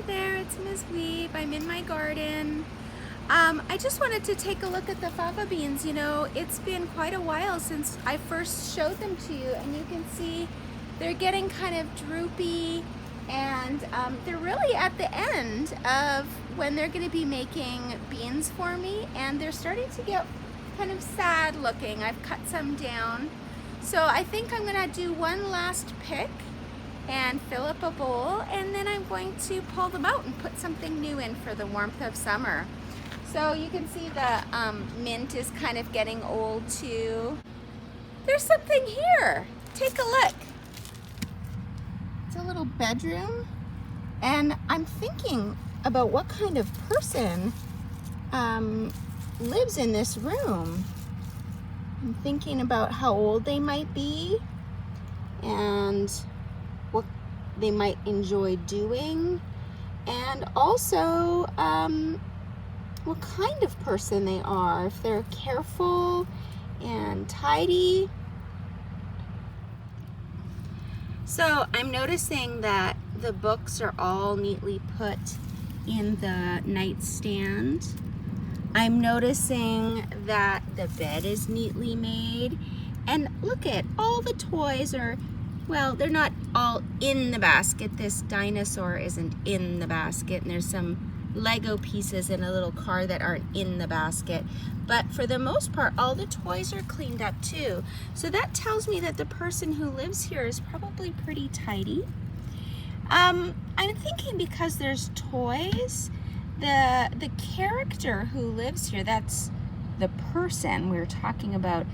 Hi there, it's Ms. Wiebe. I'm in my garden. I just wanted to take a look at the fava beans. You know, it's been quite a while since I first showed them to you, and you can see they're getting kind of droopy, and they're really at the end of when they're going to be making beans for me, and they're starting to get kind of sad looking. I've cut some down. So I think I'm going to do one last pick and fill up a bowl, and then I'm going to pull them out and put something new in for the warmth of summer. So you can see the mint is kind of getting old too. There's something here. Take a look. It's a little bedroom, and I'm thinking about what kind of person lives in this room. I'm thinking about how old they might be and what they might enjoy doing, and also what kind of person they are, if they're careful and tidy. So I'm noticing that the books are all neatly put in the nightstand. I'm noticing that the bed is neatly made, and look at all the toys are, well, they're not all in the basket. This dinosaur isn't in the basket, and there's some Lego pieces in a little car that aren't in the basket. But for the most part, all the toys are cleaned up too. So that tells me that the person who lives here is probably pretty tidy. I'm thinking because there's toys, the character who lives here, that's the person we were talking about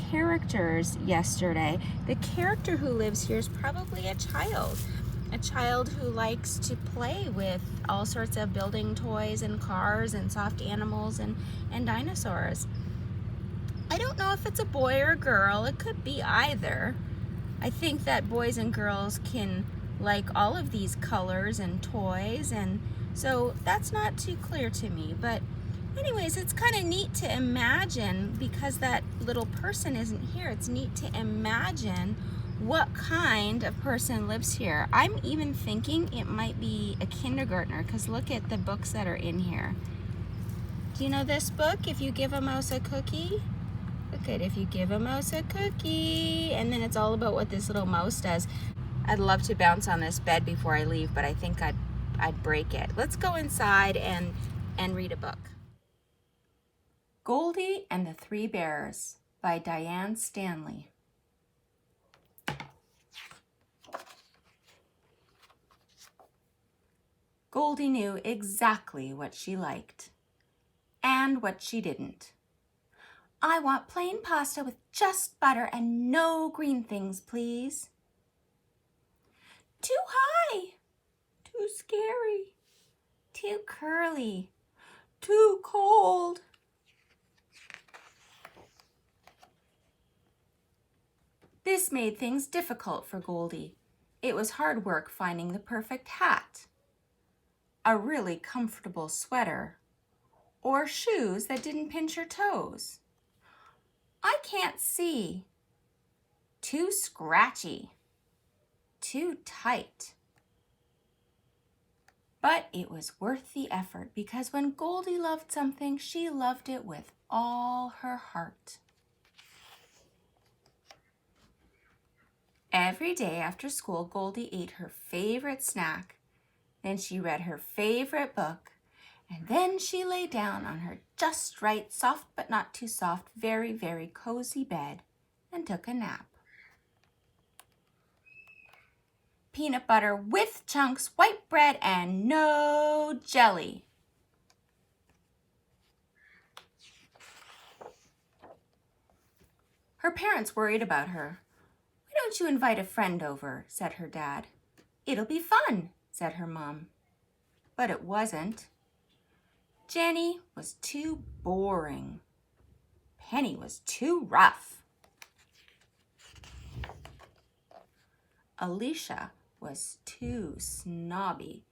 characters yesterday. The character who lives here is probably a child who likes to play with all sorts of building toys and cars and soft animals and dinosaurs. I don't know if it's a boy or a girl. It could be either. I think that boys and girls can like all of these colors and toys, and so that's not too clear to me. But anyways, it's kind of neat to imagine, because that little person isn't here, it's neat to imagine what kind of person lives here. I'm even thinking it might be a kindergartner, because look at the books that are in here. Do you know this book, If You Give a Mouse a Cookie? Look at If You Give a Mouse a Cookie, and then it's all about what this little mouse does. I'd love to bounce on this bed before I leave, but I think I'd break it. Let's go inside and read a book. Goldie and the Three Bears by Diane Stanley. Goldie knew exactly what she liked and what she didn't. I want plain pasta with just butter and no green things, please. Too high, too scary, too curly, too cold. This made things difficult for Goldie. It was hard work finding the perfect hat, a really comfortable sweater, or shoes that didn't pinch her toes. I can't see. Too scratchy. Too tight. But it was worth the effort, because when Goldie loved something, she loved it with all her heart. Every day after school, Goldie ate her favorite snack. Then she read her favorite book, and then she lay down on her just right, soft but not too soft, very, very cozy bed and took a nap. Peanut butter with chunks, white bread, and no jelly. Her parents worried about her. Why don't you invite a friend over, said her dad. It'll be fun, said her mom. But it wasn't. Jenny was too boring. Penny was too rough. Alicia was too snobby,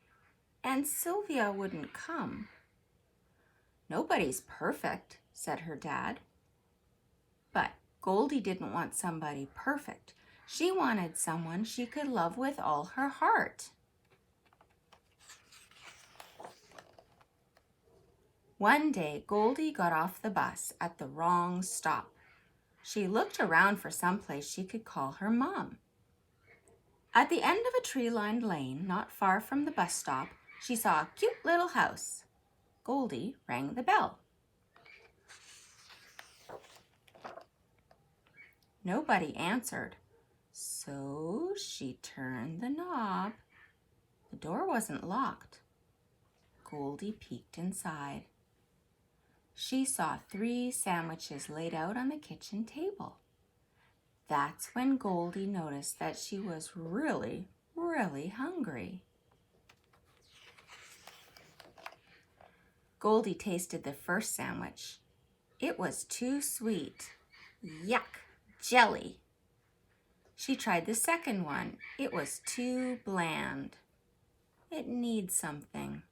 and Sylvia wouldn't come. Nobody's perfect, said her dad. But Goldie didn't want somebody perfect. She wanted someone she could love with all her heart. One day, Goldie got off the bus at the wrong stop. She looked around for someplace she could call her mom. At the end of a tree-lined lane, not far from the bus stop, she saw a cute little house. Goldie rang the bell. Nobody answered, so she turned the knob. The door wasn't locked. Goldie peeked inside. She saw 3 sandwiches laid out on the kitchen table. That's when Goldie noticed that she was really, really hungry. Goldie tasted the first sandwich. It was too sweet. Yuck, jelly. She tried the second one. It was too bland. It needs something.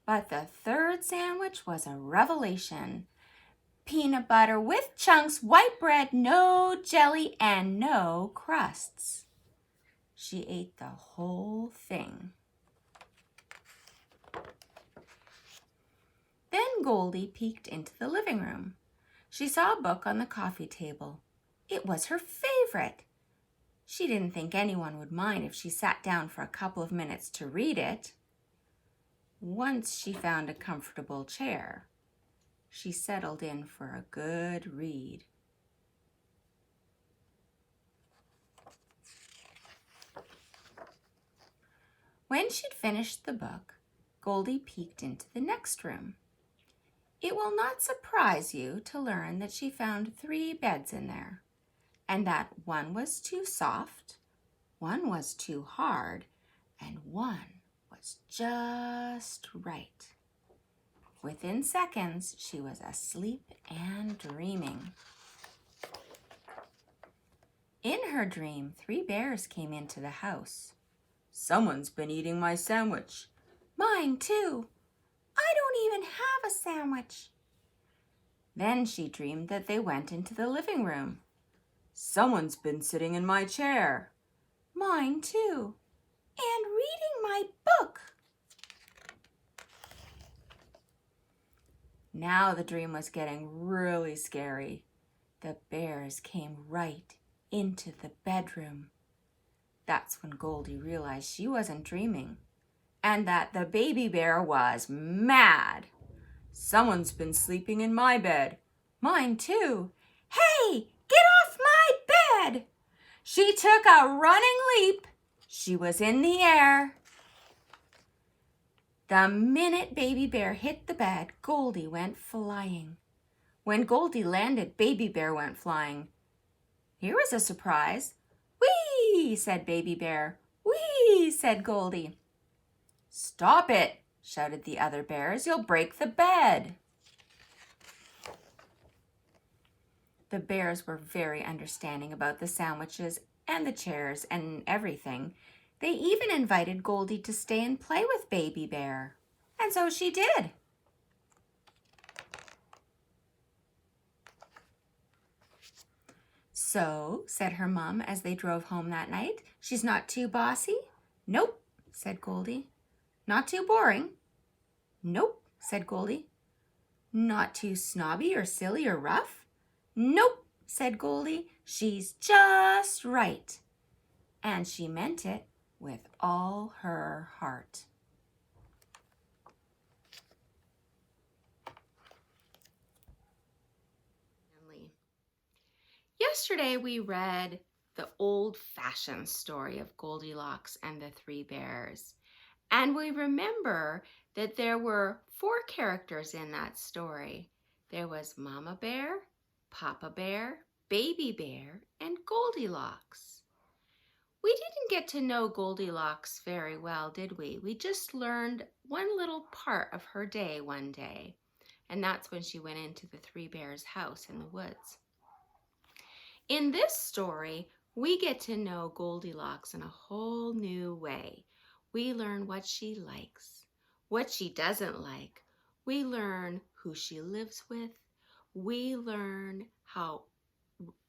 But the third sandwich was a revelation. Peanut butter with chunks, white bread, no jelly, and no crusts. She ate the whole thing. Then Goldie peeked into the living room. She saw a book on the coffee table. It was her favorite. She didn't think anyone would mind if she sat down for a couple of minutes to read it. Once she found a comfortable chair, she settled in for a good read. When she'd finished the book, Goldie peeked into the next room. It will not surprise you to learn that she found 3 beds in there, and that one was too soft, one was too hard, and one was just right. Within seconds, she was asleep and dreaming. In her dream, 3 bears came into the house. "Someone's been eating my sandwich." "Mine too." "I don't even have a sandwich." Then she dreamed that they went into the living room. "Someone's been sitting in my chair." "Mine too." "And reading my book." Now the dream was getting really scary. The bears came right into the bedroom. That's when Goldie realized she wasn't dreaming, and that the baby bear was mad. "Someone's been sleeping in my bed." "Mine too." "Hey, get off my bed!" She took a running leap. She was in the air. The minute Baby Bear hit the bed, Goldie went flying. When Goldie landed, Baby Bear went flying. Here was a surprise. "Whee!" said Baby Bear. "Whee!" said Goldie. "Stop it!" shouted the other bears. "You'll break the bed." The bears were very understanding about the sandwiches and the chairs and everything. They even invited Goldie to stay and play with Baby Bear. And so she did. "So," said her mom as they drove home that night, "she's not too bossy?" "Nope," said Goldie. "Not too boring?" "Nope," said Goldie. "Not too snobby or silly or rough?" "Nope," said Goldie. "She's just right." And she meant it with all her heart. Yesterday we read the old-fashioned story of Goldilocks and the 3 bears. And we remember that there were 4 characters in that story. There was Mama Bear, Papa Bear, Baby Bear, and Goldilocks. We didn't get to know Goldilocks very well, did we? We just learned one little part of her day one day, and that's when she went into the 3 bears' house in the woods. In this story, we get to know Goldilocks in a whole new way. We learn what she likes, what she doesn't like. We learn who she lives with. We learn how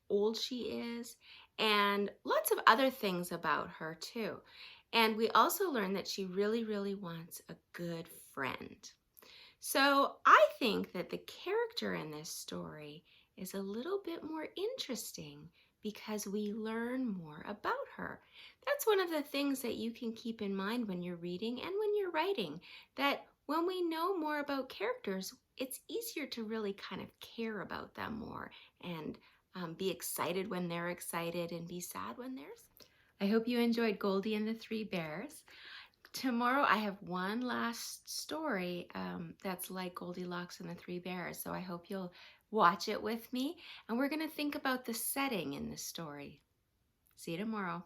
old she is and lots of other things about her too. And we also learn that she really, really wants a good friend. So I think that the character in this story is a little bit more interesting because we learn more about her. That's one of the things that you can keep in mind when you're reading and when you're writing, that when we know more about characters, it's easier to really kind of care about them more and be excited when they're excited and be sad when they're sad. I hope you enjoyed Goldie and the Three Bears. Tomorrow I have one last story that's like Goldilocks and the Three Bears, so I hope you'll watch it with me. And we're going to think about the setting in this story. See you tomorrow.